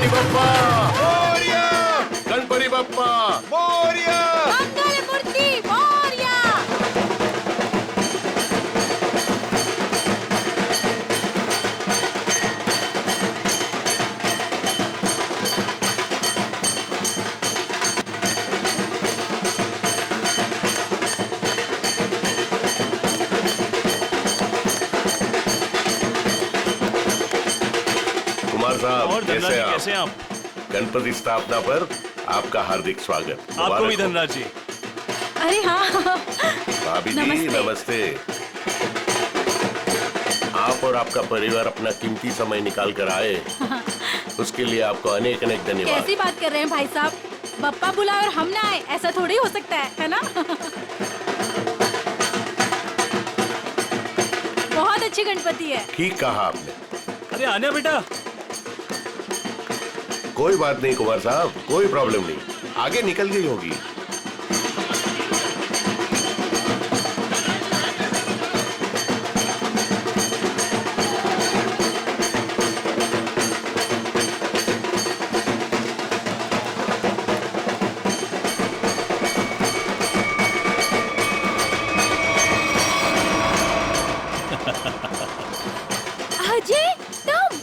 गणपती बाप्पा मोरया, गणपती बाप्पा मोरया. मंगलमूर्ती मोरया. कुमार साहब और धनराज जी, कैसे कैसे हैं आप? आप? गणपति स्थापना पर आपका हार्दिक स्वागत। आपको मुबारक भी हो। धनराज जी। अरे हाँ, भाभी जी नमस्ते। नमस्ते। आप और आपका परिवार अपना कीमती समय निकाल कर आए, उसके लिए आपको अनेक अनेक धन्यवाद। कैसी बात कर रहे हैं भाई साहब? बप्पा बुला और हम ना आए, ऐसा थोड़ी हो सकता है ना? बहुत अच्छी गणपति है। ठीक कहा आपने। अरे आन्या बेटा, कोई बात नहीं कुमार साहब, कोई प्रॉब्लम नहीं, आगे निकल गई होगी। अजय, तुम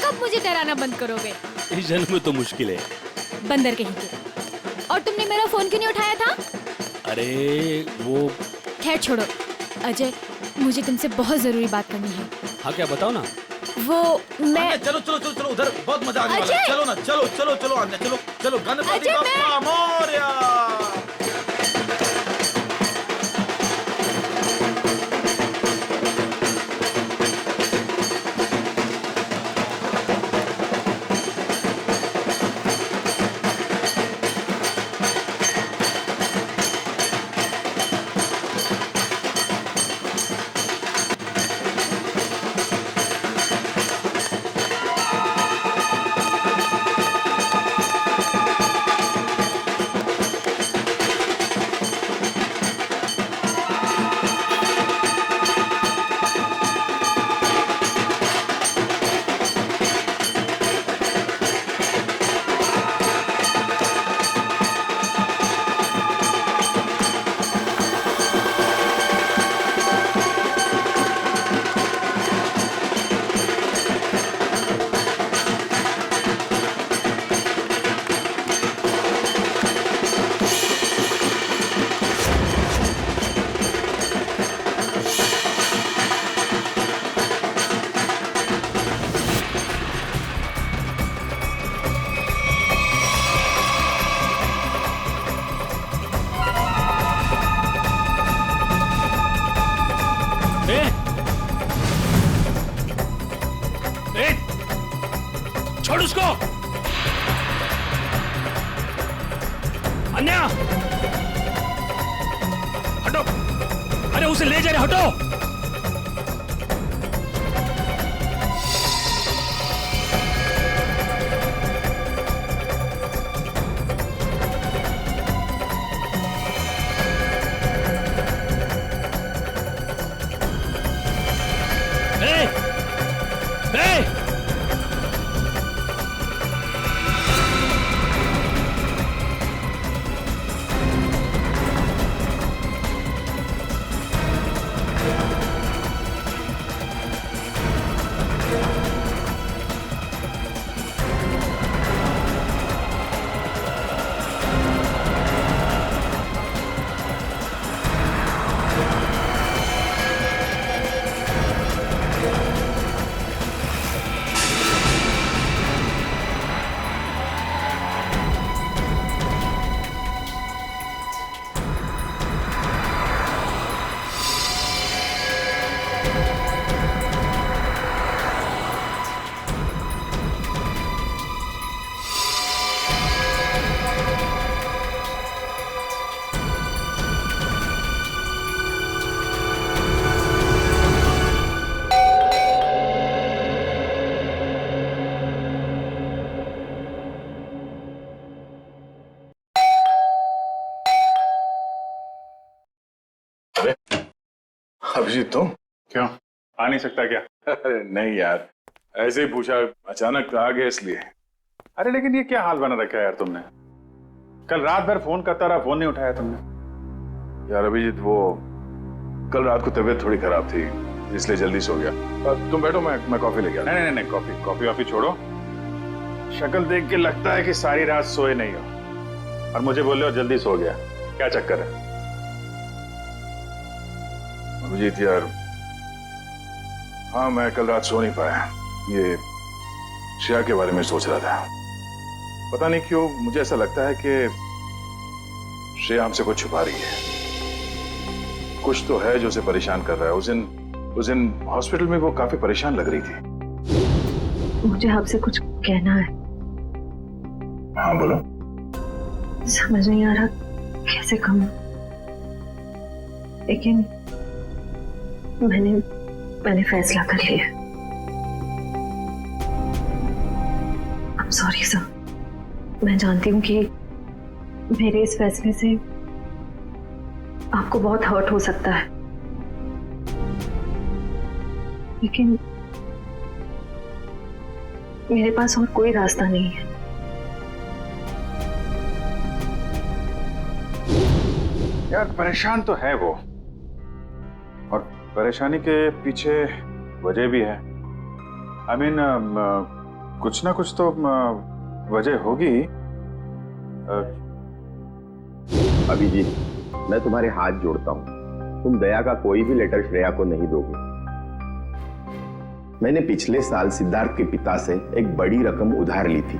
कब मुझे डराना बंद करोगे? इस जन्म में तो मुश्किल है। बंदर कहीं के। और तुमने मेरा फोन क्यों नहीं उठाया था? अरे वो, खैर छोड़ो। अजय, मुझे तुमसे बहुत जरूरी बात करनी है। हाँ क्या बताओ ना। वो मैं अन्या, चलो चलो चलो चलो, उधर बहुत मजा आने वाला है. अजय! चलो ना, चलो चलो चलो अन्या, चलो चलो. गणपति अजय, बाप्पा मोरया. ए, ए, छोड़ उसको। अन्या, हटो। अरे उसे ले जा रहे, हटो। ए, ए, अभिजीत तुम? क्यों, आ नहीं सकता क्या? अरे नहीं यार, ऐसे ही पूछा, अचानक आ गए इसलिए। अरे लेकिन ये क्या हाल बना रखा है यार तुमने? कल रात भर फोन करता रहा, फोन नहीं उठाया तुमने। यार अभिजीत, वो कल रात को तबीयत थोड़ी खराब थी, इसलिए जल्दी सो गया। तुम बैठो, मैं कॉफी लेके आता। नहीं, कॉफी वॉफी छोड़ो। शक्ल देख के लगता है कि सारी रात सोए नहीं हो, और मुझे बोल रहे हो जल्दी सो गया। क्या चक्कर है अभिजीत यार? हाँ, मैं कल रात सो नहीं पाया। ये श्रेया के बारे में सोच रहा था। पता नहीं क्यों मुझे ऐसा लगता है कि श्रेया हमसे कुछ छुपा रही है। कुछ तो है जो उसे परेशान कर रहा है। उस दिन हॉस्पिटल में वो काफी परेशान लग रही थी। मुझे आपसे कुछ कहना है। हाँ बोलो। समझ नहीं आ रहा कैसे कहूं, लेकिन मैंने फैसला कर लिया। I'm sorry sir. मैं जानती हूँ कि मेरे इस फैसले से आपको बहुत हर्ट हो सकता है, लेकिन मेरे पास और कोई रास्ता नहीं है। यार परेशान तो है वो, और परेशानी के पीछे वजह भी है। I mean, कुछ ना कुछ तो वजह होगी। अभिजीत, मैं तुम्हारे हाथ जोड़ता हूँ, तुम दया का कोई भी लेटर श्रेया को नहीं दोगे। मैंने पिछले साल सिद्धार्थ के पिता से एक बड़ी रकम उधार ली थी,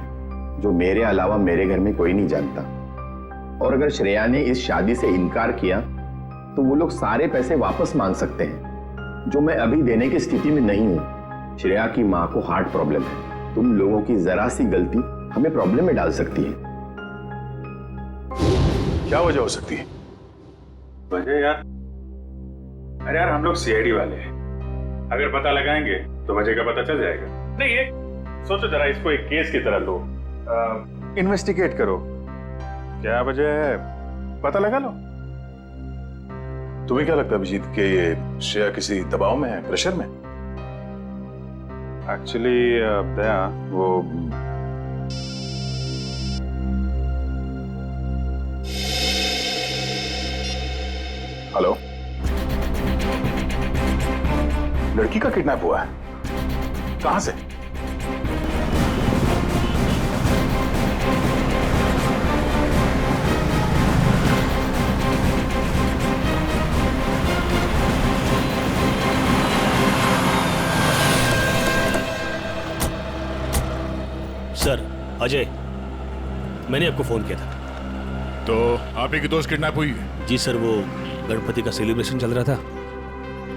जो मेरे अलावा मेरे घर में कोई नहीं जानता। और अगर श्रेया ने इस शादी से इनकार किया तो वो लोग सारे पैसे वापस मांग सकते हैं, जो मैं अभी देने की स्थिति में नहीं हूं। श्रेया की मां को हार्ट प्रॉब्लम है। तुम लोगों की जरा सी गलती हमें प्रॉब्लम में डाल सकती है। क्या वजह हो सकती है? वजह यार, अरे यार हम लोग सीआईडी वाले हैं, अगर पता लगाएंगे तो वजह का पता चल जाएगा। नहीं, ये सोचो जरा, इसको एक केस की तरह लो, इन्वेस्टिगेट करो, क्या वजह है पता लगा लो। तुम्हें क्या लगता है अभिजीत कि ये श्रेया किसी दबाव में है, प्रेशर में? एक्चुअली दया, वो हेलो, लड़की का किडनैप हुआ है? कहां से? सर, अजय, मैंने आपको फोन किया था। तो आप ही की दोस्त किडनैप हुई है? जी सर, वो गणपति का सेलिब्रेशन चल रहा था,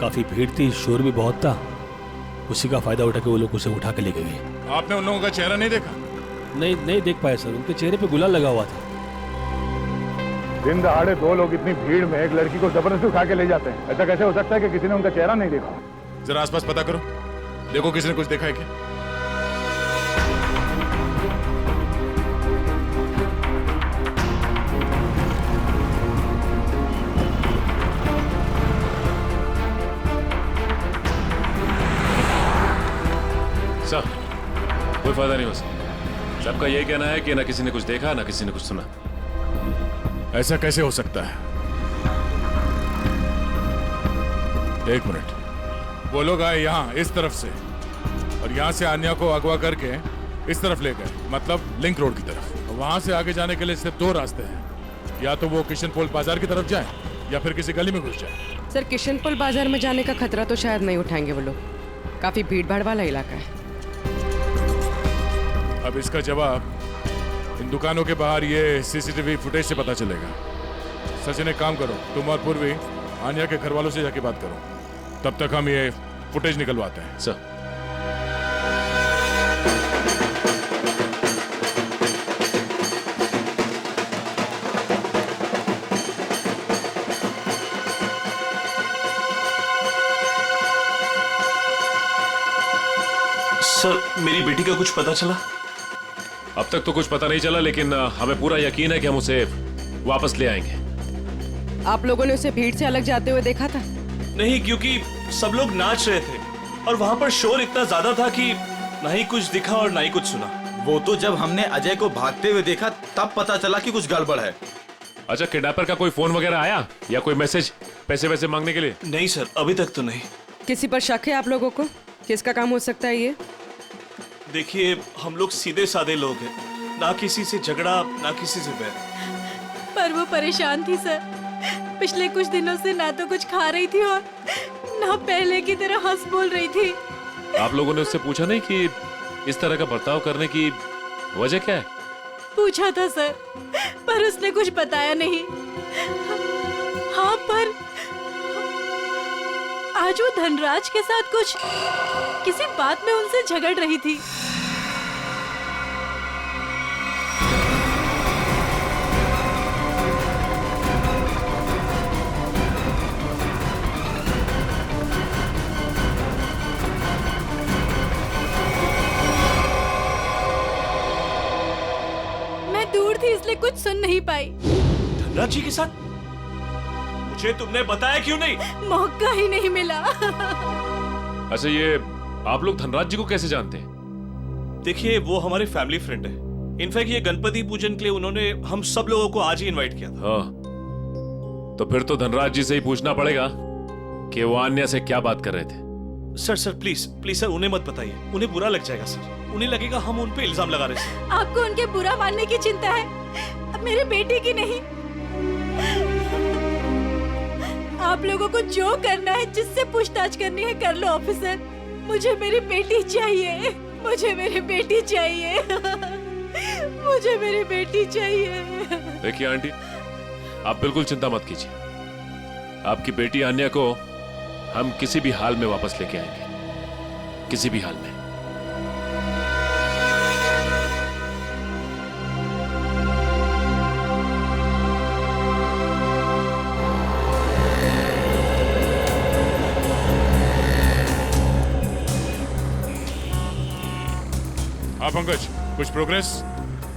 काफी भीड़ थी, शोर भी बहुत था, उसी का फायदा उठा के वो लोग उसे उठा के लेके गए। आपने उन लोगों का चेहरा नहीं देखा? नहीं देख पाया सर, उनके चेहरे पे गुलाल लगा हुआ था। दिन दहाड़े दो लोग इतनी भीड़ में एक लड़की को जबरदस्ती उठा के ले जाते हैं, ऐसा कैसे हो सकता है कि किसी ने उनका चेहरा नहीं देखा? जरा आसपास पता करो, देखो किसी ने कुछ देखा है क्या? सर, कोई फायदा नहीं हो सकता। सबका यही कहना है कि ना किसी ने कुछ देखा ना किसी ने कुछ सुना। ऐसा कैसे हो सकता है? एक मिनट, वो लोग आए यहाँ इस तरफ से और यहाँ से आन्या को अगवा करके इस तरफ ले गए, मतलब लिंक रोड की तरफ। वहां से आगे जाने के लिए सिर्फ दो रास्ते हैं, या तो वो किशनपोल बाजार की तरफ जाए या फिर किसी गली में घुस जाए। सर, किशनपोल बाजार में जाने का खतरा तो शायद नहीं उठाएंगे वो लोग, काफी भीड़ भाड़ वाला इलाका है। अब इसका जवाब इन दुकानों के बाहर ये सीसीटीवी फुटेज से पता चलेगा। सचिन, एक काम करो, तुम और पूर्वी आन्या के घर वालों से जाके बात करो, तब तक हम ये फुटेज निकलवाते हैं। सर, सर, मेरी बेटी का कुछ पता चला? अब तक तो कुछ पता नहीं चला, लेकिन हमें पूरा यकीन है कि हम उसे वापस ले आएंगे। आप लोगों ने उसे भीड़ से अलग जाते हुए देखा था? नहीं, क्योंकि सब लोग नाच रहे थे और वहां पर शोर इतना ज्यादा था कि ना ही कुछ दिखा और ना ही कुछ सुना। वो तो जब हमने अजय को भागते हुए देखा तब पता चला कि कुछ गड़बड़ है। अच्छा, किडनैपर का कोई फोन वगैरह आया या कोई मैसेज पैसे वैसे मांगने के लिए? नहीं सर, अभी तक तो नहीं। किसी पर शक है आप लोगों को? किसका काम हो सकता है ये? देखिए, हम लोग सीधे साधे लोग हैं, ना किसी से झगड़ा ना किसी से बैर। पर वो परेशान थी सर। पिछले कुछ दिनों से ना तो कुछ खा रही थी और ना पहले की तरह हंस बोल रही थी। आप लोगों ने उससे पूछा नहीं कि इस तरह का बर्ताव करने की वजह क्या है? पूछा था सर, पर उसने कुछ बताया नहीं। हाँ, पर आज वो धनराज के साथ कुछ किसी बात में उनसे झगड़ रही थी। मैं दूर थी इसलिए कुछ सुन नहीं पाई। धनराज जी के साथ? मुझे तुमने बताया क्यों नहीं? मौका ही नहीं मिला। अच्छा, ये आप लोग धनराज जी को कैसे जानते हैं? देखिए, वो हमारे फैमिली फ्रेंड है। इनफैक्ट ये गणपति पूजन के लिए उन्होंने हम सब लोगों को आज ही इनवाइट किया था। हाँ, तो फिर तो धनराज जी से ही पूछना पड़ेगा कि वो अन्य से क्या बात कर रहे थे। सर प्लीज प्लीज सर, उन्हें मत बताइए, उन्हें बुरा लग जाएगा सर। उन्हें लगेगा हम उन पे इल्जाम लगा रहे हैं। आपको उनके बुरा मानने की चिंता है, अब मेरे बेटे की नहीं। आप लोगों को जो करना है, जिससे पूछताछ करनी है कर लो ऑफिसर। मुझे मेरी बेटी चाहिए, मुझे मेरी बेटी चाहिए, मुझे मेरी बेटी चाहिए। देखिए आंटी, आप बिल्कुल चिंता मत कीजिए। आपकी बेटी आन्या को हम किसी भी हाल में वापस लेके आएंगे, किसी भी हाल में। हाँ पंकज, कुछ प्रोग्रेस?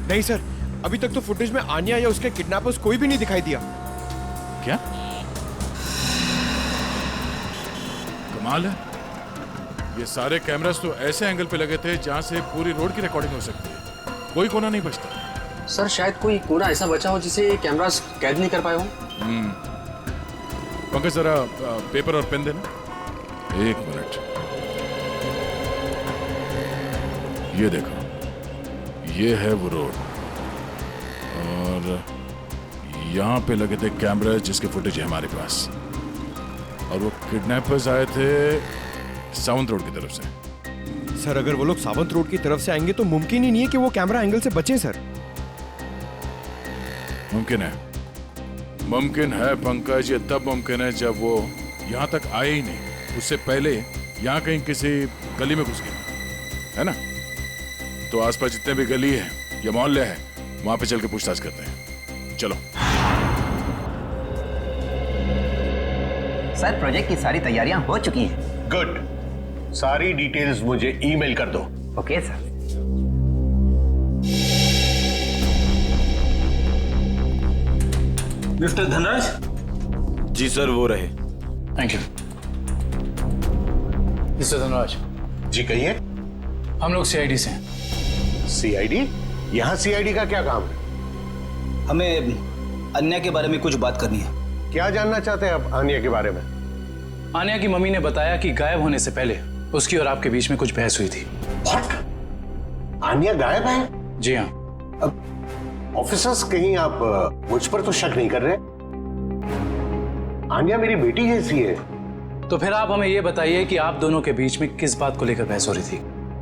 नहीं सर, अभी तक तो फुटेज में आन्या या उसके किडनैपर्स कोई भी नहीं दिखाई दिया। क्या कमाल है, ये सारे कैमरास तो ऐसे एंगल पे लगे थे जहां से पूरी रोड की रिकॉर्डिंग हो सकती है। कोई कोना नहीं बचता। सर शायद कोई कोना ऐसा बचा हो जिसे कैमरास कैद नहीं कर पाए हो। पंकज जरा पेपर और पेन देना। एक मिनट, ये देखो, ये है वो रोड और यहाँ पे लगे थे कैमरा जिसके फुटेज है हमारे पास। और वो किडनैपर्स आए थे सावंत रोड की तरफ से। सर अगर वो लोग सावंत रोड की तरफ से आएंगे तो मुमकिन ही नहीं है कि वो कैमरा एंगल से बचें सर। मुमकिन है पंकज, ये तब मुमकिन है जब वो यहाँ तक आए ही नहीं, उससे पहले यहाँ कहीं किसी गली में घुस गए, है ना? तो आसपास जितने भी गली है या मोहल्ले है, वहां पे चल के पूछताछ करते हैं। चलो। सर प्रोजेक्ट की सारी तैयारियां हो चुकी हैं। गुड, सारी डिटेल्स मुझे ईमेल कर दो। Okay sir. मिस्टर धनराज? जी सर, वो रहे। Thank you. मिस्टर धनराज जी कहिए। हम लोग सीआईडी से हैं। सीआईडी? यहाँ सीआईडी का क्या काम है? हमें अन्या के बारे में कुछ बात करनी है। क्या जानना चाहते हैं आप अन्या के बारे में? आन्या की मम्मी ने बताया कि गायब होने से पहले उसकी और आपके बीच में कुछ बहस हुई थी। What? आन्या गायब है? जी हाँ। अब ऑफिसर्स, कहीं आप मुझ पर तो शक नहीं कर रहे? आन्या मेरी बेटी जैसी है। तो फिर आप हमें ये बताइए कि आप दोनों के बीच में किस बात को लेकर बहस हो रही थी?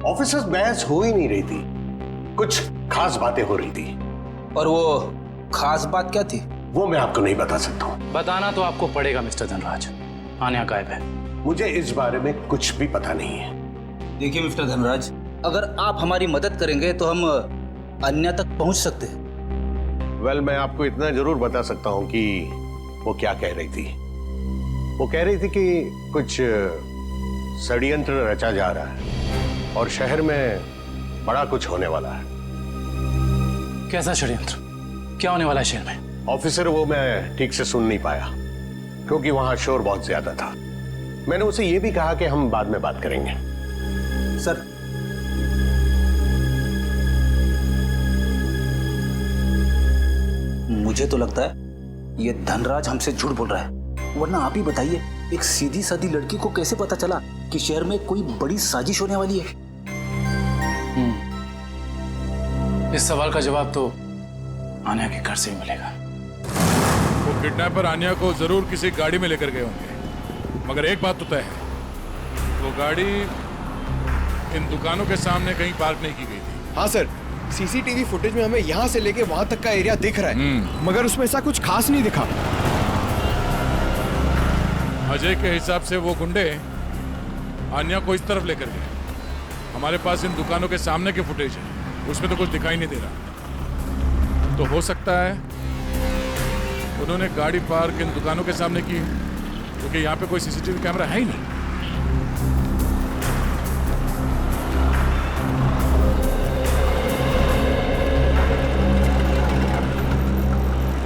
ऑफिसर्स, बहस हो ही नहीं रही थी, कुछ खास बातें हो रही थी। और वो खास बात क्या थी? वो मैं आपको नहीं बता सकता हूँ। बताना तो आपको पड़ेगा मिस्टर धनराज। आन्या गायब है। मुझे इस बारे में कुछ भी पता नहीं है। देखिए मिस्टर धनराज, अगर आप हमारी मदद करेंगे तो हम अन्या तक पहुंच सकते हैं। वेल, मैं आपको इतना जरूर बता सकता हूँ कि वो क्या कह रही थी। वो कह रही थी कि कुछ षड्यंत्र रचा जा रहा है और शहर में बड़ा कुछ होने वाला है। कैसा षड्यंत्र? क्या होने वाला है शहर में? ऑफिसर, वो मैं ठीक से सुन नहीं पाया क्योंकि वहां शोर बहुत ज्यादा था। मैंने उसे ये भी कहा कि हम बाद में बात करेंगे। सर, मुझे तो लगता है ये धनराज हमसे झूठ बोल रहा है, वरना आप ही बताइए एक सीधी सादी लड़की को कैसे पता चला कि शहर में कोई बड़ी साजिश होने वाली है? इस सवाल का जवाब तो आन्या के घर से ही मिलेगा। वो किडनैपर आन्या को जरूर किसी गाड़ी में लेकर गए होंगे, मगर एक बात तो तय है, वो गाड़ी इन दुकानों के सामने कहीं पार्क नहीं की गई थी। हाँ सर, सीसीटीवी फुटेज में हमें यहाँ से लेके वहां तक का एरिया दिख रहा है, मगर उसमें ऐसा कुछ खास नहीं दिखा। अजय के हिसाब से वो गुंडे आन्या को इस तरफ लेकर गए। हमारे पास इन दुकानों के सामने के फुटेज है, उसमें तो कुछ दिखाई नहीं दे रहा। तो हो सकता है उन्होंने गाड़ी पार्क इन दुकानों के सामने की, क्योंकि यहाँ पे कोई सीसीटीवी कैमरा है ही नहीं।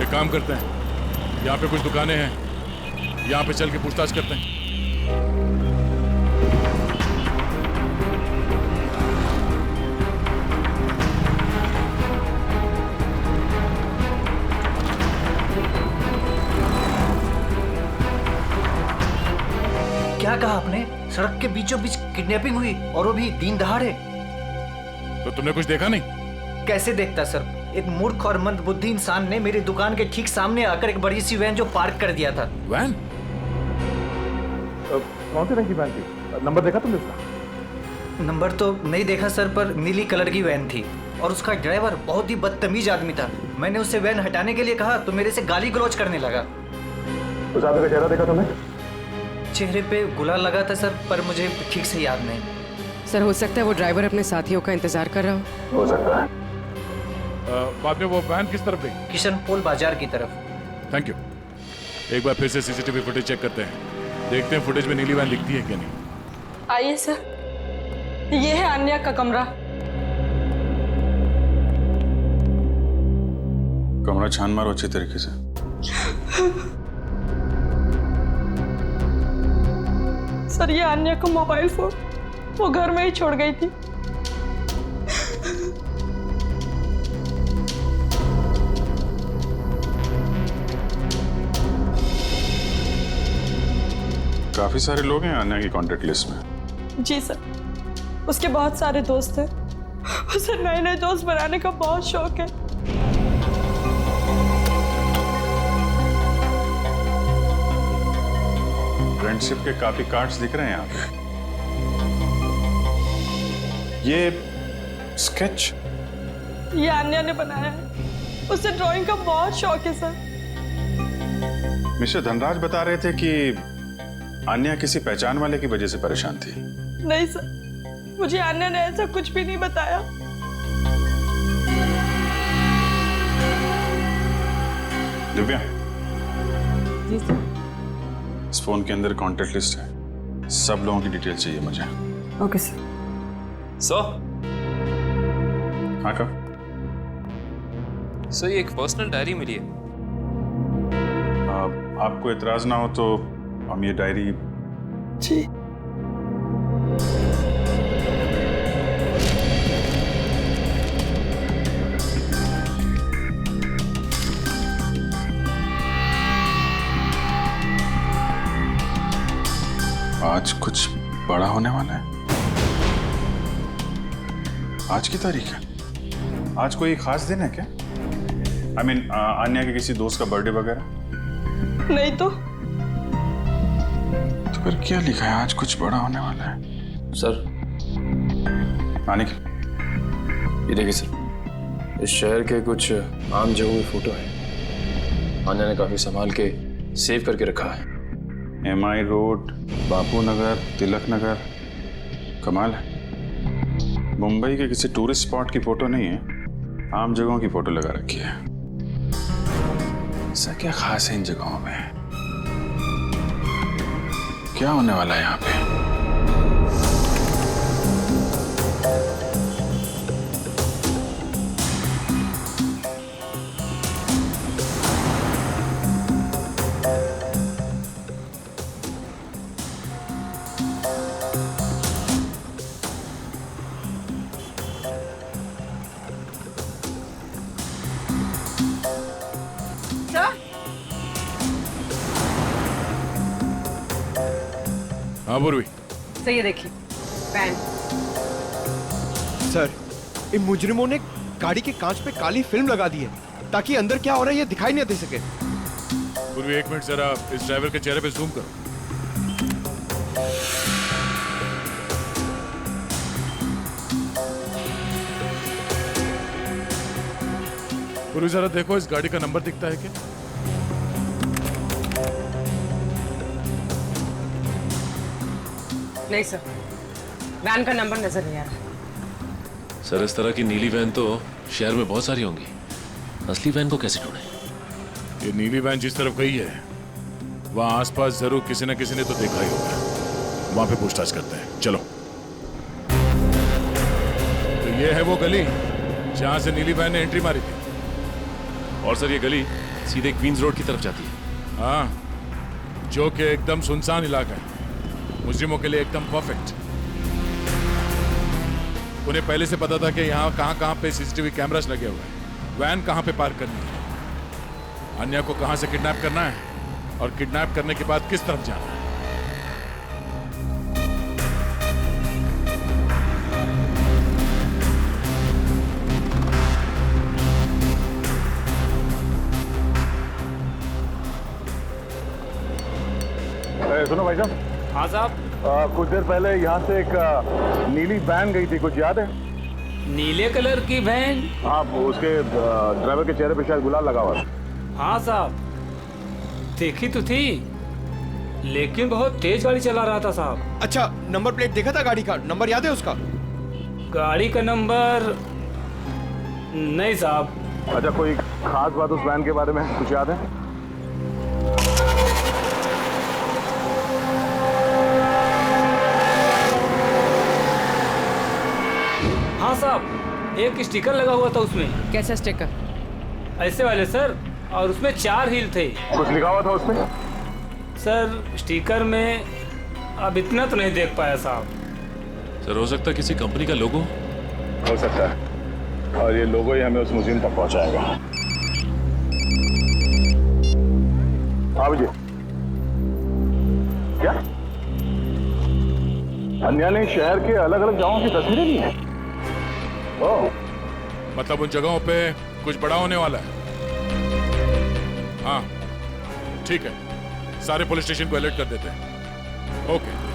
एक काम करते हैं, यहाँ पे कुछ दुकानें हैं, यहाँ पे चल के पूछताछ करते हैं। क्या कहा आपने? सड़क के बीचों बीच किडनैपिंग हुई और वो भी दिन दहाड़े? तो तुमने कुछ देखा नहीं? कैसे देखता सर, एक मूर्ख और मंदबुद्धि इंसान ने मेरी दुकान के ठीक सामने आकर एक बड़ी सी वैन जो पार्क कर दिया था। वैन? कौन सी रंग की वैन थी? नंबर देखा तुमने उसका? नंबर तो नहीं देखा सर, पर नीली कलर की वैन थी और उसका ड्राइवर बहुत ही बदतमीज आदमी था। मैंने उससे वैन हटाने के लिए कहा तो मेरे से गाली गलौज करने लगा। उस आदमी का चेहरा देखा तुमने? चेहरे पे गुलाल लगा था सर, पर मुझे ठीक से याद नहीं। सर हो सकता है वो ड्राइवर अपने साथियों का इंतजार कर रहा हो सकता है। बाद में वो वैन किस तरफ गई? किशनपोल बाजार की तरफ। Thank you. एक बार फिर से सीसीटीवी फुटेज चेक करते हैं, देखते हैं फुटेज में नीली वैन दिखती है क्या नहीं। आइए सर, ये है आन्या का कमरा। कमरा छान मारो अच्छी तरीके से। सर ये आन्या का मोबाइल फोन वो घर में ही छोड़ गई थी। काफी सारे लोग हैं आन्या की कांटेक्ट लिस्ट में। जी सर, उसके बहुत सारे दोस्त हैं। उसे नए नए दोस्त बनाने का बहुत शौक है। फ्रेंडशिप के काफी कार्ड्स दिख रहे हैं यहाँ पे। ये स्केच ये आन्या ने बनाया है। उसे ड्राइंग का बहुत शौक है सर। मिस्टर धनराज बता रहे थे कि आन्या किसी पहचान वाले की वजह से परेशान थी। नहीं सर, मुझे आन्या ने ऐसा कुछ भी नहीं बताया। दिव्या, जी सर। इस फोन के अंदर कांटेक्ट लिस्ट है, सब लोगों की डिटेल चाहिए मुझे। Okay sir. हाँ का? सर ये एक पर्सनल डायरी मिली है। आपको इतराज ना हो तो हम ये डायरी। जी। आज कुछ बड़ा होने वाला है। आज की तारीख है। आज कोई खास दिन है क्या? I mean, आन्या के किसी दोस्त का बर्थडे वगैरह? नहीं तो फिर क्या लिखा है? आज कुछ बड़ा होने वाला है। सर आने की ये देखिए सर, इस शहर के कुछ आम जगहों की फोटो है। आन्या ने काफी संभाल के सेव करके रखा है। MI road, Bapu Nagar, Tilak Nagar. कमाल है, मुंबई के किसी टूरिस्ट स्पॉट की फोटो नहीं है, आम जगहों की फोटो लगा रखी है। ऐसा क्या खास है इन जगहों में? क्या होने वाला है यहाँ पे? हाँ पूर्वी। सर ये देखिए वैन। सर इन मुजरिमों ने गाड़ी के कांच पे काली फिल्म लगा दी है ताकि अंदर क्या हो रहा है ये दिखाई नहीं दे सके। पूर्वी 1 मिनट जरा इस ड्राइवर के चेहरे पे जूम करो। पूर्वी जरा देखो इस गाड़ी का नंबर दिखता है क्या? नहीं सर, वैन का नंबर नजर नहीं आ रहा। सर इस तरह की नीली वैन तो शहर में बहुत सारी होंगी, असली वैन को कैसे ढूंढें? ये नीली वैन जिस तरफ गई है वहां आसपास जरूर किसी न किसी ने तो देखा ही होगा। वहां पे पूछताछ करते हैं, चलो। तो ये है वो गली जहां से नीली वैन ने एंट्री मारी थी। और सर ये गली सीधे क्वींस रोड की तरफ जाती है। हाँ, जो कि एकदम सुनसान इलाका है, मुजरिमों के लिए एकदम परफेक्ट। उन्हें पहले से पता था कि यहाँ कहाँ पे सीसीटीवी कैमरास लगे हुए हैं, वैन कहाँ पे पार्क करनी है, अन्या को कहाँ से किडनैप करना है और किडनैप करने के बाद किस तरफ जाना है। सुनो भाई साहब। हाँ साहब। कुछ देर पहले यहाँ से एक नीली वैन गई थी, कुछ याद है? नीले कलर की वैन? हाँ, उसके ड्राइवर के चेहरे पे शायद गुलाल लगा हुआ था। हाँ साहब, देखी तो थी लेकिन बहुत तेज गाड़ी चला रहा था साहब। अच्छा, नंबर प्लेट देखा था गाड़ी का? नंबर याद है उसका? गाड़ी का नंबर नहीं साहब। अच्छा, कोई खास बात उस वैन के बारे में कुछ याद है? हाँ साहब, एक स्टिकर लगा हुआ था उसमें। कैसा स्टिकर? ऐसे वाले सर, और उसमें 4 हील थे। कुछ लिखा हुआ था उसमें? सर स्टिकर में अब इतना तो नहीं देख पाया साहब। सर हो सकता है किसी कंपनी का लोगो हो सकता है, और ये लोगो ही हमें उस म्यूजियम तक पहुंचाएगा। हाँ जी, क्या अन्या ने शहर के अलग अलग जगहों की तस्वीरें ली है? ओह, मतलब उन जगहों पे कुछ बड़ा होने वाला है। हाँ ठीक है, सारे पुलिस स्टेशन को अलर्ट कर देते हैं। ओके।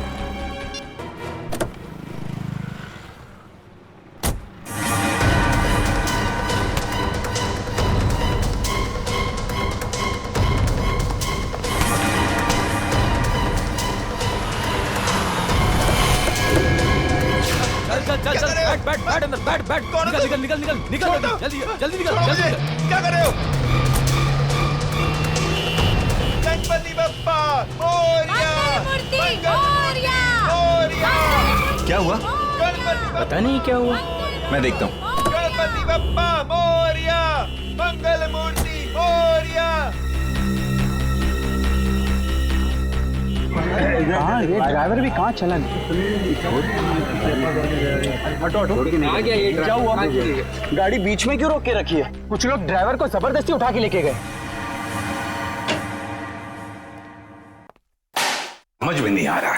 बैठ अंदर, बैठ निकल जल्दी निकल। क्या कर रहे हो? गणपति बप्पा क्या हुआ? पता नहीं क्या हुआ, मैं देखता हूँ। गणपति बप्पा मोरिया, मंगल मूर्ति मोरिया। हाँ, ये ड्राइवर भी कहाँ चला गया? हटो आ गया ये। क्या हुआ? गाड़ी बीच में क्यों रोक के रखी है? कुछ लोग ड्राइवर को जबरदस्ती उठा के लेके गए। समझ में नहीं आ रहा,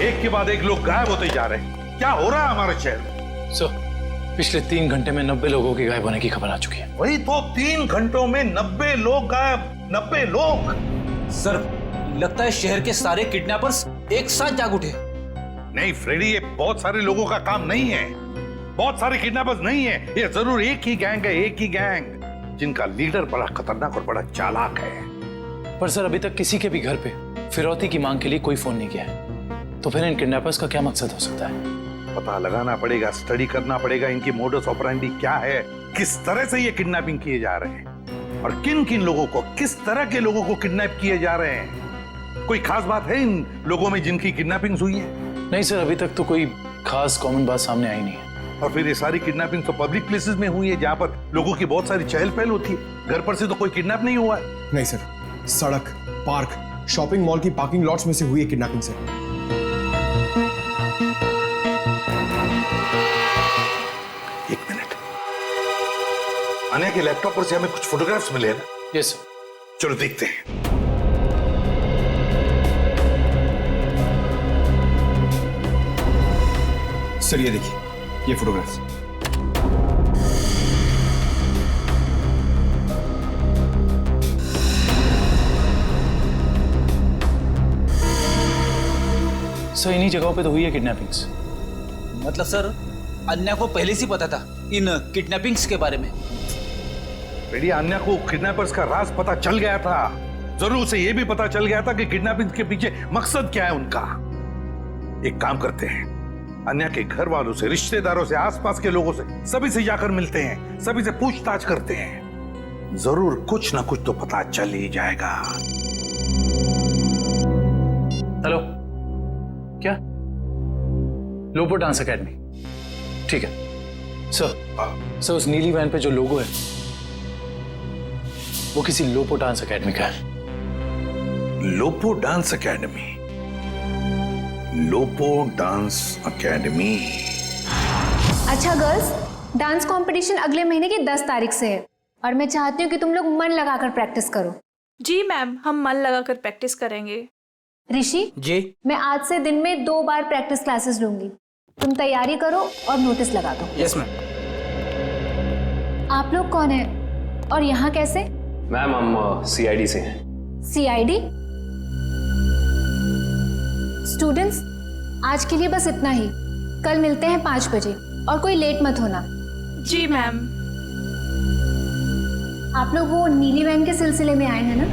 एक के बाद एक लोग गायब होते जा रहे हैं। क्या हो रहा है हमारे शहर में? सर पिछले 3 घंटे में 90 लोगों के गायब होने की खबर आ चुकी है। वही तो, 3 घंटों में 90 लोग गायब। 90 लोग? सर लगता है शहर के सारे किडनैपर्स एक साथ जाग उठे। नहीं फ्रेडी, ये बहुत सारे लोगों का काम नहीं है, बहुत सारे किडनैपर्स नहीं है, ये जरूर एक ही गैंग है, एक ही गैंग जिनका लीडर बड़ा खतरनाक और बड़ा चालाक है। पर सर अभी तक किसी के भी घर पे फिरौती की मांग के लिए कोई फोन नहीं किया है, तो फिर इन किडनैपर्स का क्या मकसद हो सकता है? पता लगाना पड़ेगा, स्टडी करना पड़ेगा, इनकी मोडस ऑपरेंडी क्या है, किस तरह से ये किडनैपिंग किए जा रहे हैं और किन किन लोगों को, किस तरह के लोगों को किडनैप किए जा रहे हैं। कोई खास बात है इन लोगों में जिनकी किडनैपिंग हुई है? नहीं सर, अभी तक तो कोई खास कॉमन बात सामने आई नहीं है। और फिर ये सारी किडनैपिंग तो पब्लिक प्लेसेस में हुई है, जहां पर लोगों की बहुत सारी चहल पहल होती है। घर पर से तो कोई किडनैप नहीं हुआ है। नहीं सर, सड़क, पार्क, शॉपिंग मॉल की पार्किंग लॉट्स में से हुई है किडनैपिंग सर। एक मिनट, अन्या के लैपटॉप पर से हमें कुछ फोटोग्राफ्स मिले ना? Yes sir. चलो देखते हैं। सर ये देखिए, ये फोटोग्राफ्स। सर इन्हीं जगहों पे तो हुई है किडनैपिंग्स। मतलब सर अन्या को पहले से पता था इन किडनैपिंग्स के बारे में। बेटी अन्या को किडनैपर्स का राज पता चल गया था। जरूर उसे यह भी पता चल गया था कि किडनैपिंग के पीछे मकसद क्या है उनका। एक काम करते हैं, अन्या के घर वालों से, रिश्तेदारों से, आसपास के लोगों से, सभी से जाकर मिलते हैं, सभी से पूछताछ करते हैं। जरूर कुछ ना कुछ तो पता चल ही जाएगा। हेलो, क्या लोपो डांस एकेडमी? ठीक है सर। उस नीली वैन पे जो लोगो है वो किसी लोपो डांस एकेडमी का है। Lopo dance academy? Lopo dance academy. अच्छा गर्ल्स, डांस कंपटीशन अगले महीने की 10 तारीख से है और मैं चाहती हूँ कि तुम लोग मन लगाकर प्रैक्टिस करो। जी मैम, हम मन लगाकर प्रैक्टिस करेंगे। ऋषि जी, मैं आज से दिन में 2 बार प्रैक्टिस क्लासेस लूंगी। तुम तैयारी करो और नोटिस लगा दो। Yes ma'am. आप लोग कौन है और यहाँ कैसे? मैम हम CID से हैं। CID? स्टूडेंट्स, आज के लिए बस इतना ही। कल मिलते हैं 5 बजे और कोई लेट मत होना। जी मैम। आप लोग वो नीली वैन के सिलसिले में आए हैं ना?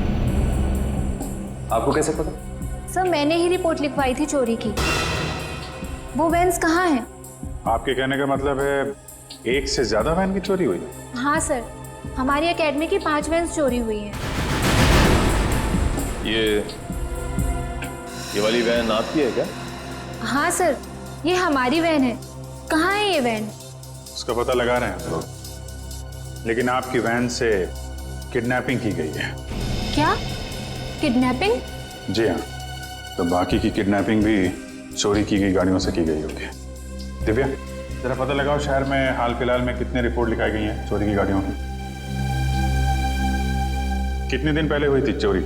आपको कैसे पता? सर मैंने ही रिपोर्ट लिखवाई थी चोरी की। वो वैन्स कहाँ हैं? आपके कहने का मतलब है एक से ज्यादा वैन की चोरी हुई? हाँ सर, हमारी एकेडमी की 5 वैन्स चोरी हुई हैं। ये वाली वैन आपकी है क्या? हाँ सर, ये हमारी वैन है। कहाँ है ये वैन? उसका पता लगा रहे हैं हम लोग, लेकिन आपकी वैन से किडनैपिंग की गई है। क्या किडनैपिंग? जी हाँ, तो बाकी की किडनैपिंग भी चोरी की गई गाड़ियों से की गई होगी। दिव्या, जरा पता लगाओ शहर में हाल फिलहाल में कितने रिपोर्ट लिखाई गई हैं चोरी की गाड़ियों की। कितने दिन पहले हुई थी चोरी?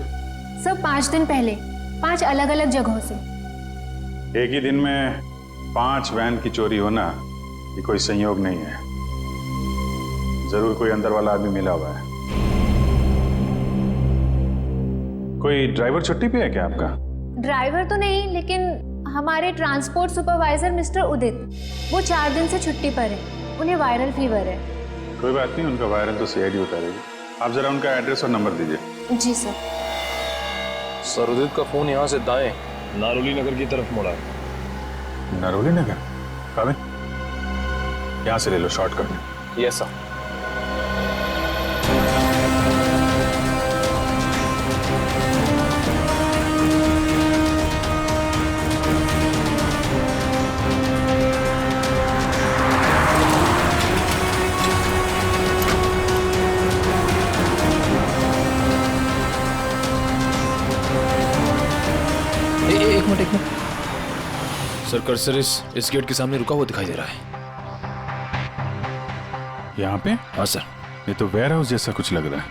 सर 5 दिन पहले, 5 अलग अलग जगहों से। एक ही दिन में 5 वैन की चोरी होना ये कोई संयोग नहीं है। जरूर कोई अंदर वाला आदमी मिला हुआ है। कोई ड्राइवर छुट्टी पे है क्या आपका? ड्राइवर तो नहीं, लेकिन हमारे ट्रांसपोर्ट सुपरवाइजर मिस्टर उदित, वो 4 दिन से छुट्टी पर है। उन्हें वायरल फीवर है। कोई बात नहीं, उनका वायरल तो CID उतारेगी। आप जरा उनका एड्रेस और नंबर दीजिए। जी सर। सर उदित का फोन यहाँ से दाएं नारोली नगर की तरफ मुड़ा है। नारोली नगर? काबिल, यहाँ से ले लो शॉर्टकट। Yes sir. एक मिनट। सर कर्सर इस गेट के सामने रुका हुआ दिखाई दे रहा है। यहाँ पे? हाँ सर। ये तो वेयर हाउस जैसा कुछ लग रहा है।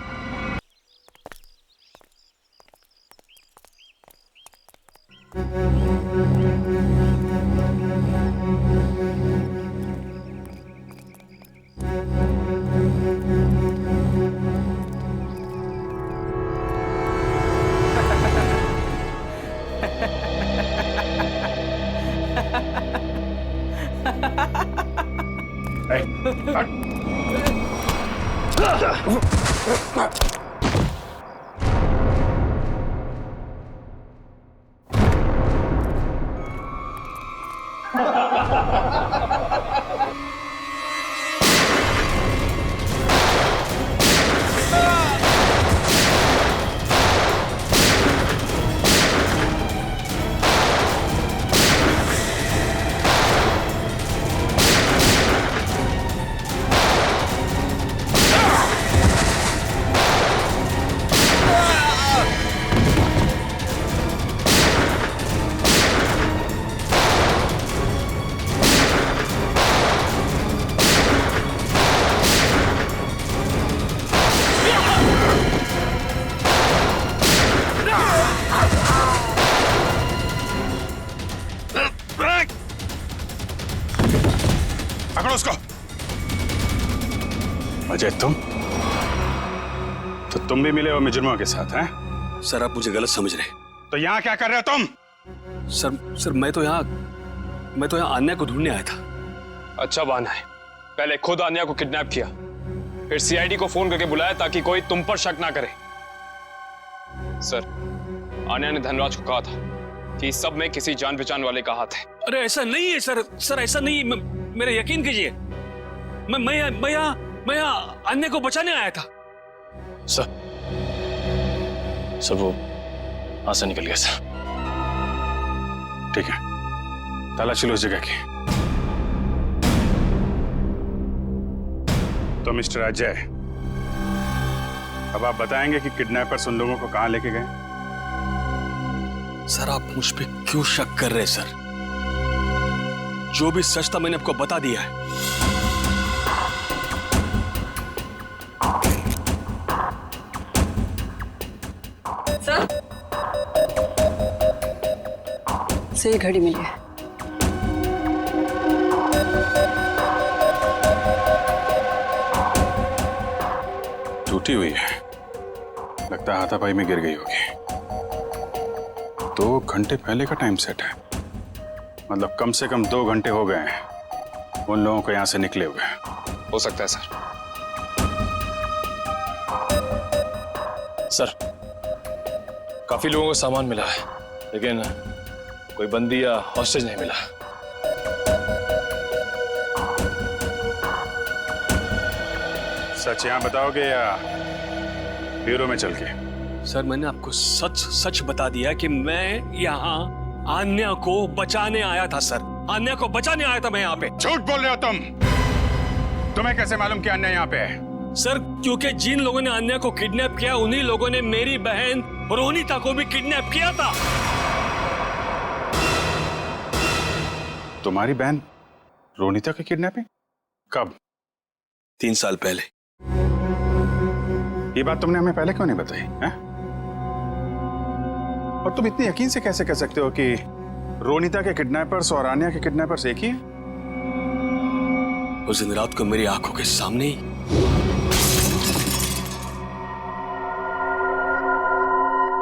अजय तुम भी मिले हो मुजरिमों के साथ हैं? सर आप मुझे गलत समझ रहे हैं। तो यहाँ क्या कर रहे हो तुम? सर मैं तो यहाँ अन्या को ढूंढने आया था। अच्छा बहाना है, पहले खुद अन्या को किडनैप किया, फिर सीआईडी को फोन करके बुलाया ताकि कोई तुम पर शक ना करे। सर, अन्या ने धनराज को कहा था कि सब में किसी जान पहचान वाले का हाथ है। अरे ऐसा नहीं है सर ऐसा नहीं, मेरा यकीन कीजिए। मैं यहाँ अन्य को बचाने आया था। सर वो वहां से निकल गया सर। ठीक है, तलाशी लो उस जगह की। तो मिस्टर अजय, अब आप बताएंगे कि किडनैपर्स उन लोगों को कहां लेके गए? सर आप मुझ पे क्यों शक कर रहे हैं सर? जो भी सच था मैंने आपको बता दिया है। सर से ये घड़ी मिली है। टूटी हुई है, लगता है हाथापाई में गिर गई होगी। 2 घंटे पहले का टाइम सेट है, मतलब कम से कम 2 घंटे हो गए हैं उन लोगों को यहां से निकले हुए। हो सकता है सर, काफी लोगों को सामान मिला है, लेकिन कोई बंदी या हॉस्टेज नहीं मिला। सच यहां बताओगे या ब्यूरो में चल के? सर मैंने आपको सच बता दिया कि मैं यहाँ अन्या को बचाने आया था सर। अन्या को बचाने आया था मैं यहाँ पे। झूठ बोल रहे हो तुम। तुम्हें कैसे मालूम कि अन्या यहाँ पे है? सर क्योंकि जिन लोगों ने अन्या को किडनैप किया उन्हीं लोगों ने मेरी बहन रोनिता को भी किडनैप किया था। तुम्हारी बहन रोनिता की किडनैपिंग कब? 3 साल पहले। ये बात तुमने हमें पहले क्यों नहीं बताई है? और तुम इतने यकीन से कैसे कह सकते हो कि रोनिता के किडनैपर्स और आन्या के किडनैपर्स एक ही हैं? उस दिन रात को मेरी आंखों के सामने ही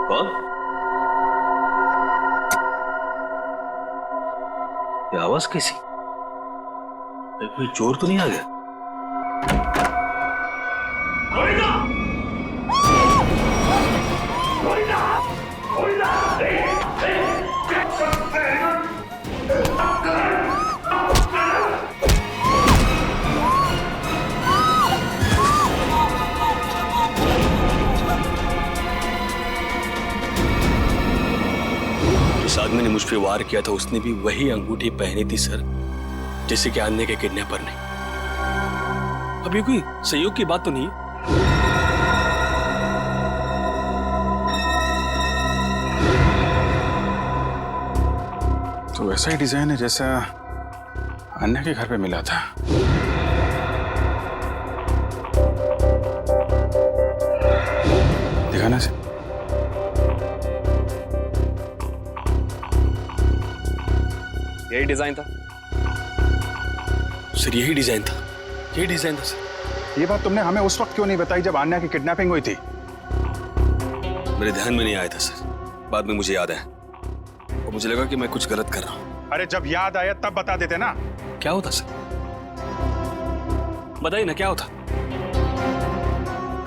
कौन? ये आवाज कैसी? कोई चोर तो नहीं आ गया? जिस आदमी ने मुझ पे वार किया था उसने भी वही अंगूठी पहनी थी सर, जैसे कि अन्य के किडनैपर ने। अब ये कोई सहयोग की बात तो नहीं? तो वैसा ही डिजाइन है जैसा अन्या के घर पे मिला था। दिखाना से। यही डिजाइन था सर, यही डिजाइन था सर। ये बात तुमने हमें उस वक्त क्यों नहीं बताई जब आन्या की किडनैपिंग हुई थी? मेरे ध्यान में नहीं आया था सर, बाद में मुझे याद आया और मुझे लगा कि मैं कुछ गलत कर रहा हूं। अरे जब याद आया तब बता देते ना। क्या होता सर? बताइए ना क्या होता?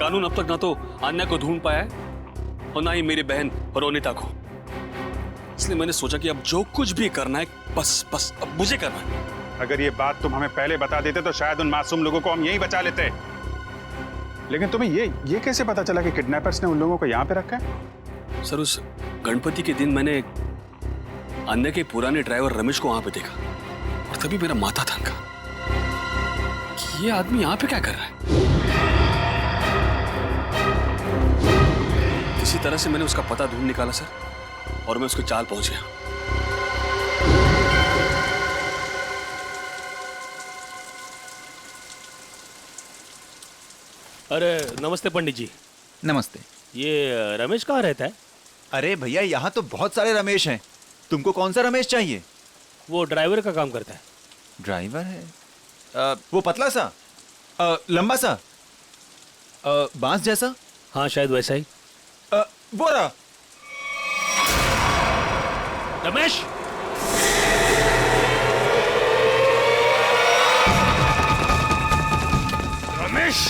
कानून अब तक ना तो आन्या को ढूंढ पाया है और ना ही मेरी बहन रोनिता को, इसलिए मैंने सोचा कि अब जो कुछ भी करना है बस अब मुझे करना है। अगर ये बात तुम हमें पहले बता देते तो शायद उन मासूम लोगों को हम यहीं बचा लेते। लेकिन तुम्हें ये कैसे पता चला कि किडनैपर्स ने उन लोगों को यहाँ पे रखा है? सर उस गणपति के दिन मैंने अन्य के पुराने ड्राइवर रमेश को वहां पे देखा और तभी मेरा माथा थनका कि ये आदमी यहाँ पे क्या कर रहा है। किसी तरह से मैंने उसका पता ढूंढ निकाला सर और मैं उसके चाल पहुंच गया। अरे नमस्ते पंडित जी। नमस्ते। ये रमेश कहाँ रहता है? अरे भैया यहाँ तो बहुत सारे रमेश हैं, तुमको कौन सा रमेश चाहिए? वो ड्राइवर का काम करता है। ड्राइवर है? वो पतला सा, लंबा सा, बांस जैसा? हाँ शायद वैसा ही। वो रहा। रमेश, रमेश,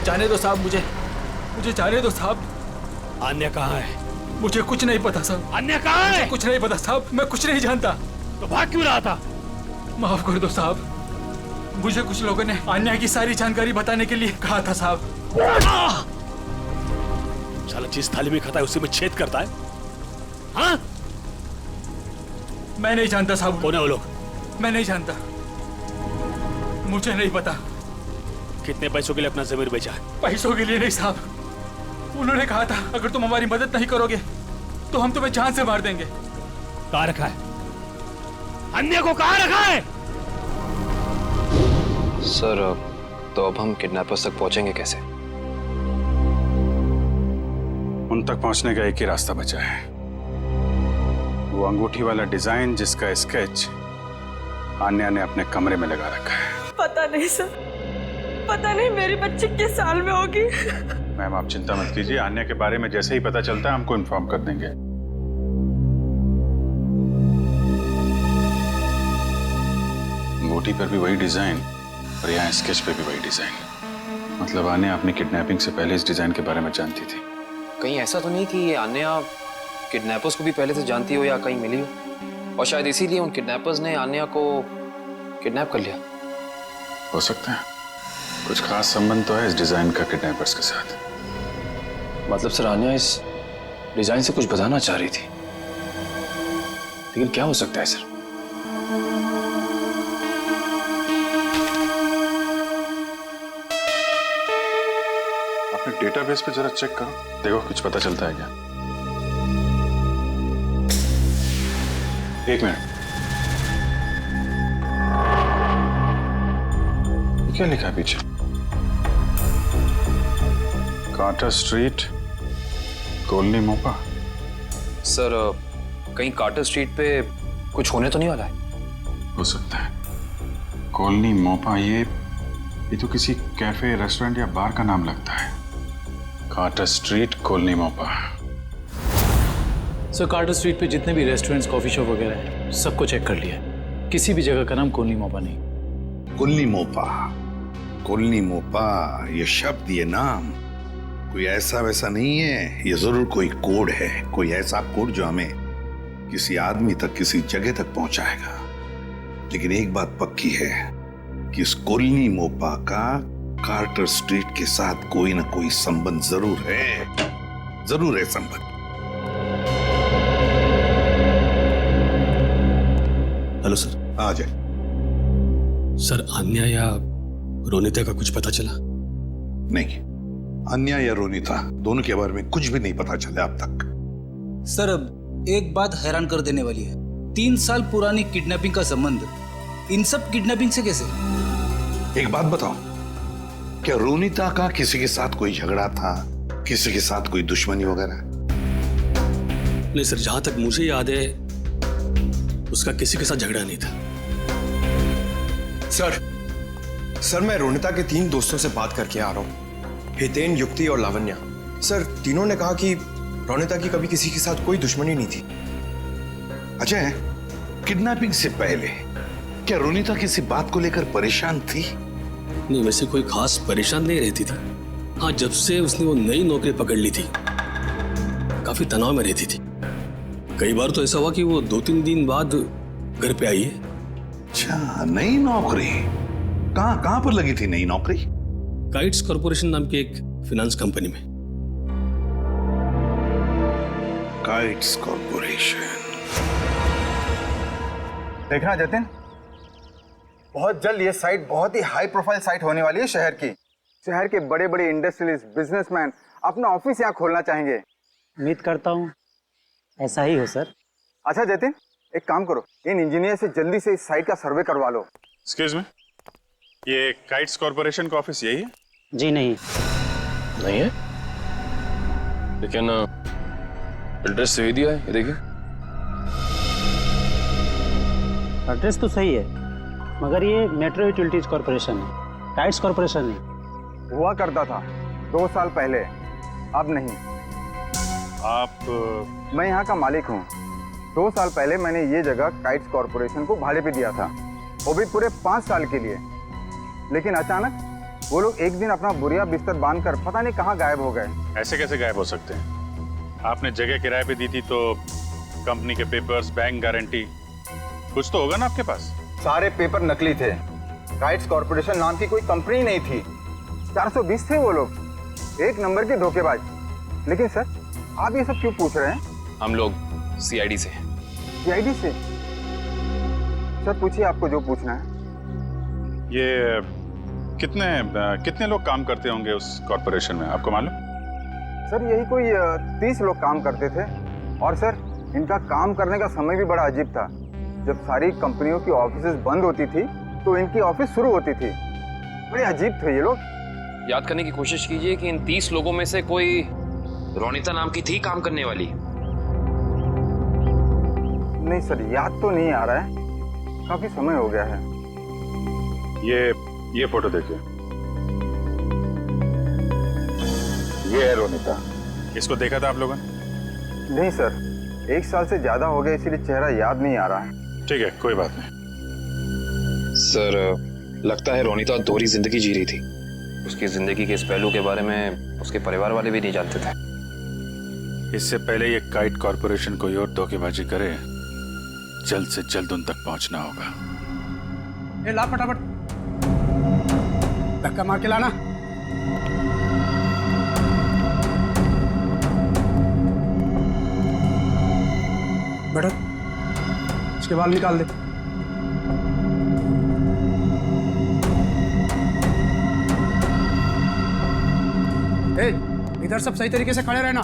जाने दो साहब, मुझे जाने दो साहब। अन्य कहाँ है? मुझे कुछ नहीं पता साहब। अन्य कहाँ है? कुछ नहीं पता साहब, मैं कुछ नहीं जानता। तो भाग क्यों रहा था? माफ कर दो साहब, मुझे कुछ लोगों ने अन्य की सारी जानकारी बताने के लिए कहा था साहब। साला जिस थाली में खाता है उसी में छेद करता है। हाँ? मैं नहीं जानता साहब। कौन है वो लोग? मैं नहीं जानता, मुझे नहीं पता। कितने पैसों के लिए अपना जमीर बेचा? पैसों के लिए नहीं साहब, उन्होंने कहा था अगर तुम हमारी मदद नहीं करोगे तो हम तुम्हें जान से मार देंगे। कहाँ रखा है? अन्य को कहाँ रखा है? सर, तो अब हम किडनैपर्स तक पहुंचेंगे कैसे? उन तक पहुंचने का एक ही रास्ता बचा है, वो अंगूठी वाला डिजाइन जिसका स्केच आन्या ने अपने कमरे में लगा रखा है। पता नहीं सर, पता नहीं मेरी बच्ची किस साल में होगी। मैम आप चिंता मत कीजिए, आन्या के बारे में जैसे ही पता चलता है हमको इन्फॉर्म कर देंगे। अंगूठी पर भी वही डिजाइन और यहाँ स्केच पे भी वही डिजाइन। मतलब आन्या अपनी किडनैपिंग से पहले इस डिजाइन के बारे में जानती थी। कहीं ऐसा तो नहीं कि ये आन्या किडनैपर्स को भी पहले से जानती हो या कहीं मिली हो, और शायद इसीलिए उन किडनैपर्स ने आन्या को किडनैप कर लिया? हो सकता है, कुछ खास संबंध तो है इस डिजाइन का किडनैपर्स के साथ। मतलब सर, आन्या इस डिजाइन से कुछ बताना चाह रही थी, लेकिन क्या हो सकता है सर? अपने डेटाबेस पे जरा चेक करो, देखो कुछ पता चलता है क्या। एक मिनट, क्या लिखा है पीछे? Carter street, colony Mopa. Sir, कहीं कार्टर स्ट्रीट पे कुछ होने तो नहीं वाला है? हो सकता है, कॉलोनी मोपा, ये तो किसी कैफे, रेस्टोरेंट या बार का नाम लगता है। Carter street, colony Mopa. Sir, Carter street पे जितने भी रेस्टोरेंट्स, कॉफी शॉप वगैरह हैं, सबको चेक कर लिया, किसी भी जगह का नाम कॉलोनी मोपा नहीं। कॉलोनी मोपा, कॉलोनी मोपा, ये शब्द, ये नाम कोई ऐसा वैसा नहीं है, ये जरूर कोई कोड है, कोई ऐसा कोड जो हमें किसी आदमी तक, किसी जगह तक पहुंचाएगा। लेकिन एक बात पक्की है कि इस कॉलोनी मोपा का कार्टर स्ट्रीट के साथ कोई ना कोई संबंध जरूर है संबंध। Hello sir. आ जाए। सर, अन्या या रोनिता का कुछ पता चला? नहीं, अन्या या रोनिता दोनों के बारे में कुछ भी नहीं पता चला अब तक। सर, अब एक बात हैरान कर देने वाली है, 3 साल पुरानी किडनैपिंग का संबंध इन सब किडनैपिंग से कैसे? एक बात बताओ, क्या रोनिता का किसी के साथ कोई झगड़ा था, किसी के साथ कोई दुश्मनी वगैरह? नहीं सर, जहां तक मुझे याद है उसका किसी के साथ झगड़ा नहीं था। सर मैं रोनिता के 3 दोस्तों से बात करके आ रहा हूँ, हितेन, युक्ति और लावण्या। सर, तीनों ने कहा कि रोनिता की कभी किसी के साथ कोई दुश्मनी नहीं थी। अजय, किडनैपिंग से पहले क्या रोनिता किसी बात को लेकर परेशान थी? नहीं, वैसे कोई खास परेशान नहीं रहती थी। हाँ, जब से उसने वो नई नौकरी पकड़ ली थी काफी तनाव में रहती थी। कई बार तो ऐसा हुआ कि वो 2-3 दिन बाद घर पे आई है। अच्छा, नई नौकरी? कहाँ पर लगी थी नई नौकरी? काइट्स कॉर्पोरेशन नाम की एक फाइनेंस कंपनी में। Kites corporation. देखना जतिन, बहुत जल्द ये साइट बहुत ही हाई प्रोफाइल साइट होने वाली है शहर की। शहर के बड़े बड़े इंडस्ट्रियलिस्ट, बिजनेसमैन अपना ऑफिस यहाँ खोलना चाहेंगे। उम्मीद करता हूँ ऐसा ही हो सर। अच्छा जतिन, एक काम करो, इन इंजीनियर से जल्दी से इस साइट का सर्वे करवा लो। एक्सक्यूज मी, ये काइट्स कॉर्पोरेशन का ऑफिस यही है? जी नहीं। नहीं है, लेकिन एड्रेस सही दिया है, ये देखिए। एड्रेस तो सही है, मगर ये मेट्रो यूटिलिटीज कॉर्पोरेशन है, काइट्स कॉर्पोरेशन नहीं। हुआ करता था 2 साल पहले, अब नहीं। आप? मैं यहाँ का मालिक हूँ। 2 साल पहले मैंने ये जगह काइट्स कॉर्पोरेशन को भाड़े पे दिया था, वो भी पूरे 5 साल के लिए। लेकिन अचानक वो लोग एक दिन अपना बोरिया बिस्तर बांधकर पता नहीं कहाँ गायब हो गए। ऐसे कैसे गायब हो सकते हैं? आपने जगह किराए पे दी थी तो कंपनी के पेपर्स, बैंक गारंटी, कुछ तो होगा ना आपके पास? सारे पेपर नकली थे। काइट्स कॉर्पोरेशन नाम की कोई कंपनी नहीं थी। 420 थे वो लोग, एक नंबर के धोखेबाज। लेकिन सर, आप ये सब क्यों पूछ रहे हैं? हम लोग सीआईडी से। सीआईडी से? सर पूछिए आपको जो पूछना है। ये कितने लोग काम करते होंगे उस कॉर्पोरेशन में, आपको मालूम? सर यही कोई 30 लोग काम करते थे। और सर इनका काम करने का समय भी बड़ा अजीब था। जब सारी कंपनियों की ऑफिसेज बंद होती थी तो इनकी ऑफिस शुरू होती थी। बड़े अजीब थे ये लोग। याद करने की कोशिश कीजिए कि इन 30 लोगों में से कोई रोनिता नाम की थी काम करने वाली? नहीं सर, याद तो नहीं आ रहा है, काफी समय हो गया है। ये फोटो देखिए, ये है रोनिता। इसको देखा था आप लोगों ने? नहीं सर, 1 साल से ज्यादा हो गया, इसीलिए चेहरा याद नहीं आ रहा है। ठीक है, कोई बात नहीं। सर लगता है रोनिता दोहरी जिंदगी जी रही थी। उसकी जिंदगी के इस पहलू के बारे में उसके परिवार वाले भी नहीं जानते थे। इससे पहले ये काइट कॉर्पोरेशन कोई और धोखेबाजी करे, जल्द से जल्द उन तक पहुंचना होगा। ला फटाफट, धक्का मार के लाना। बेटा, इसके बाल निकाल दे। इधर सब सही तरीके से खड़े रहना।